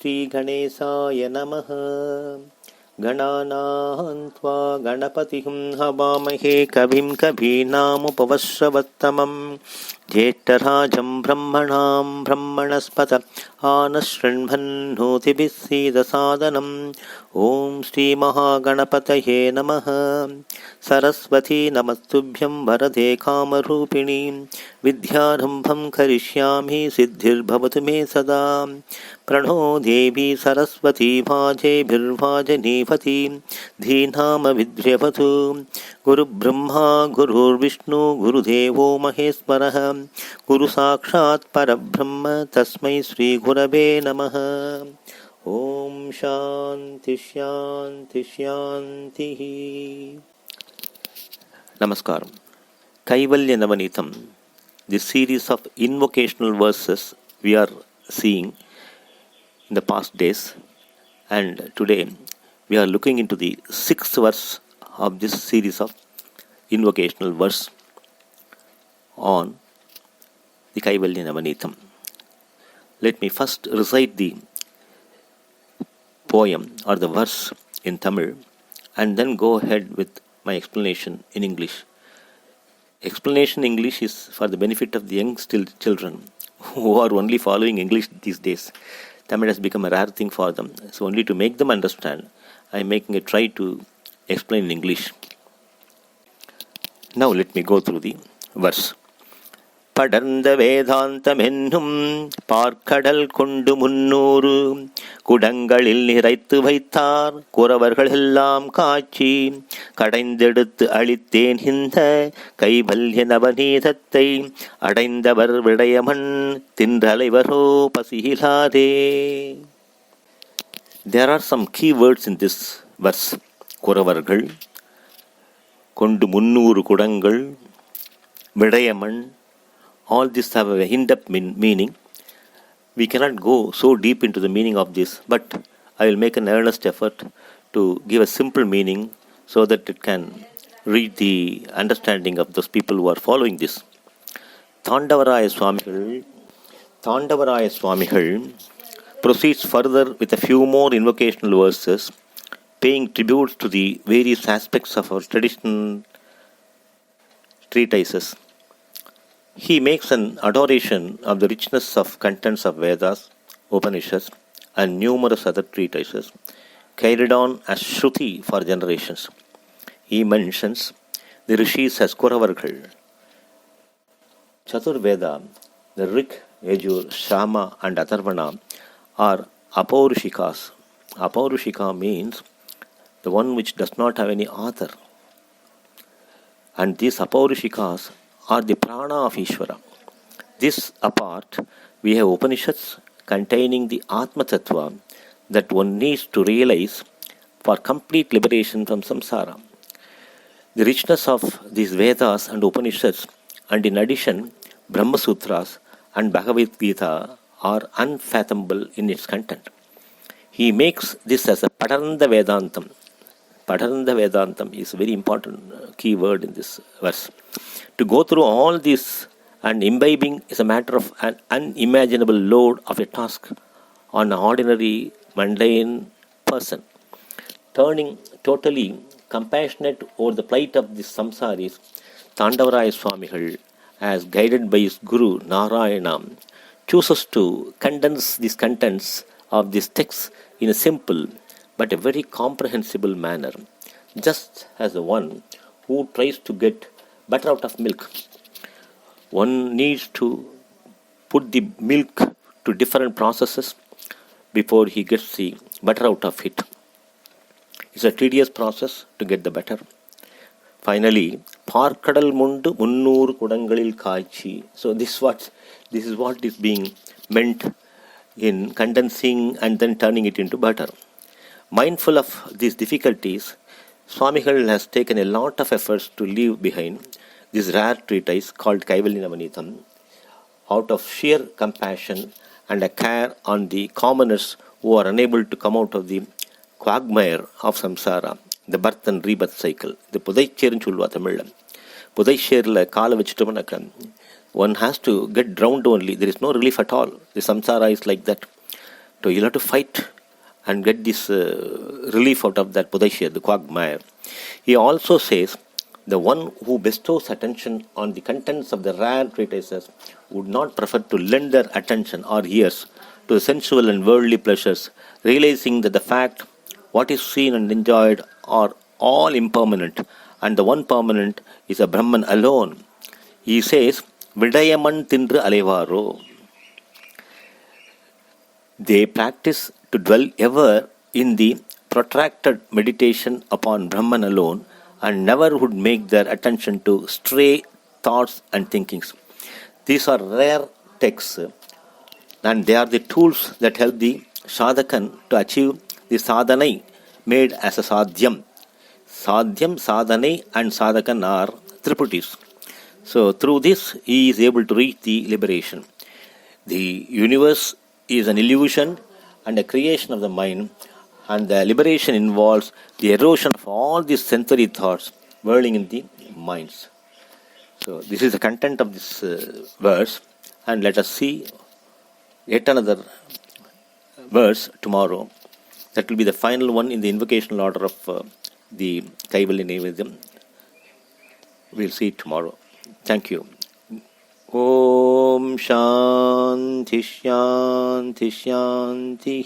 श्रीगणेशाय नमः। गणानां त्वा गणपतिं हवामहे कविं कवीनामुपवस्रवत्तमं ज्येष्ठराजं ब्रह्मणां ब्रह्मणस्पत आनशृण्वन्नोतिभिः सीदसादनम्। ॐ श्रीमहागणपतये नमः। सरस्वती नमस्तुभ्यं वरदे कामरूपिणी विद्यारम्भं करिष्यामि सिद्धिर्भवतु मे सदा। प्रणो देवी सरस्वती वाजेभिर्वाजनीवती धीनामविद्र्यवतु। गुरुब्रह्मा गुरुर्विष्णु गुरुदेवो महेश्वरः गुरुसाक्षात् परब्रह्म तस्मै श्रीगुरवे नमः। ओम शांति शांति शांति। Namaskaram. Kaivalya Navaneetham, the series of invocational verses we are seeing in the past days, and today we are looking into the 6th verse of this series of invocational verse on the Kaivalya Navaneetham. Let me first recite the poem or the verse in Tamil and then go ahead with my explanation in English. Explanation in English is for the benefit of the young children who are only following English these days. Tamil has become a rare thing for them. So only to make them understand, I am making a try to explain in English. Now let me go through the verse. படர்ந்த வேதாந்தமென்னும் பார்க்கடல் கொண்டு 300 குடங்களில் நிறைத்து வைத்தார் குறவர்கள் எல்லாம் காட்சி கடைந்தெடுத்து அளித்தேன் இந்த கைவல்ய நவநீதத்தை அடைந்தவர் விடயமன் தின்றலைவரோ பசியிலாதே. There are some key words in this verse. குறவர்கள், கொண்டு 300 குடங்கள், விடயமன். All this have a in-depth meaning. We cannot go so deep into the meaning of this, but I will make an earnest effort to give a simple meaning so that it can reach the understanding of those people who are following this. Thandavaraya Swamigal proceeds further with a few more invocational verses, paying tributes to the various aspects of our traditional treatises. He makes an adoration of the richness of contents of Vedas, Upanishads, and numerous other treatises, carried on as Shruti for generations. He mentions the rishis as Kuravargal. Chaturveda, the Rik, Yajur, Shama, and Atharvana are Apaurushikas. Apaurushika means the one which does not have any author. And these Apaurushikas are the prana of Ishvara. This apart, we have Upanishads containing the Atma Tattva that one needs to realize for complete liberation from samsara. The richness of these Vedas and Upanishads, and in addition Brahma Sutras and Bhagavad Gita, are unfathomable in its content. He makes this as a Pataranda Vedantam. Pataranda Vedantam is a very important key word in this verse. To go through all this and imbibing is a matter of an unimaginable load of a task on an ordinary, mundane person. Turning totally compassionate over the plight of these samsaris, Thandavaraya Swamigal, as guided by his Guru Narayana, chooses to condense these contents of these texts in a simple but a very comprehensible manner, just as the one who tries to get butter out of milk. One needs to put the milk to different processes before he gets the butter out of it. It's a tedious process to get the butter. Finally, பார்க்கடல் முண்டு 300 குடங்களில் காய்ச்சி. So this is what is being meant in condensing and then turning it into butter. Mindful of these difficulties, Swamigal has taken a lot of efforts to leave behind this rare treatise called Kaivalya Navaneetham out of sheer compassion and a care on the commoners who are unable to come out of the quagmire of samsara, the birth and rebirth cycle. The புதைச்சேர்னு சொல்லுவா தமிழ்ல. புதைச்சேரில் காலை வச்சுட்டோம்னாக்க one has to get drowned only. There is no relief at all. The samsara is like that. So you'll have to fight and get this relief out of that Budaishya, the quagmire. He also says, the one who bestows attention on the contents of the rare treatises would not prefer to lend their attention or ears to sensual and worldly pleasures, realizing that the fact, what is seen and enjoyed, are all impermanent, and the one permanent is a Brahman alone. He says, Vidayaman tindru alevaro. They practice to dwell ever in the protracted meditation upon Brahman alone, and never would make their attention to stray thoughts and thinkings. These are rare texts, and they are the tools that help the sadhakan to achieve the sadhanai made as a sadhyam. Sadhyam, sadhanai and sadhakan are triputis. So through this he is able to reach the liberation. The universe is an illusion and a creation of the mind, and the liberation involves the erosion of all these sensory thoughts whirling in the minds. So this is the content of this verse, and let us see yet another verse tomorrow. That will be the final one in the invocational order of the Kaivalya Navaneetham. We'll see it tomorrow. Thank you. Om Shanti Shanti Shanti.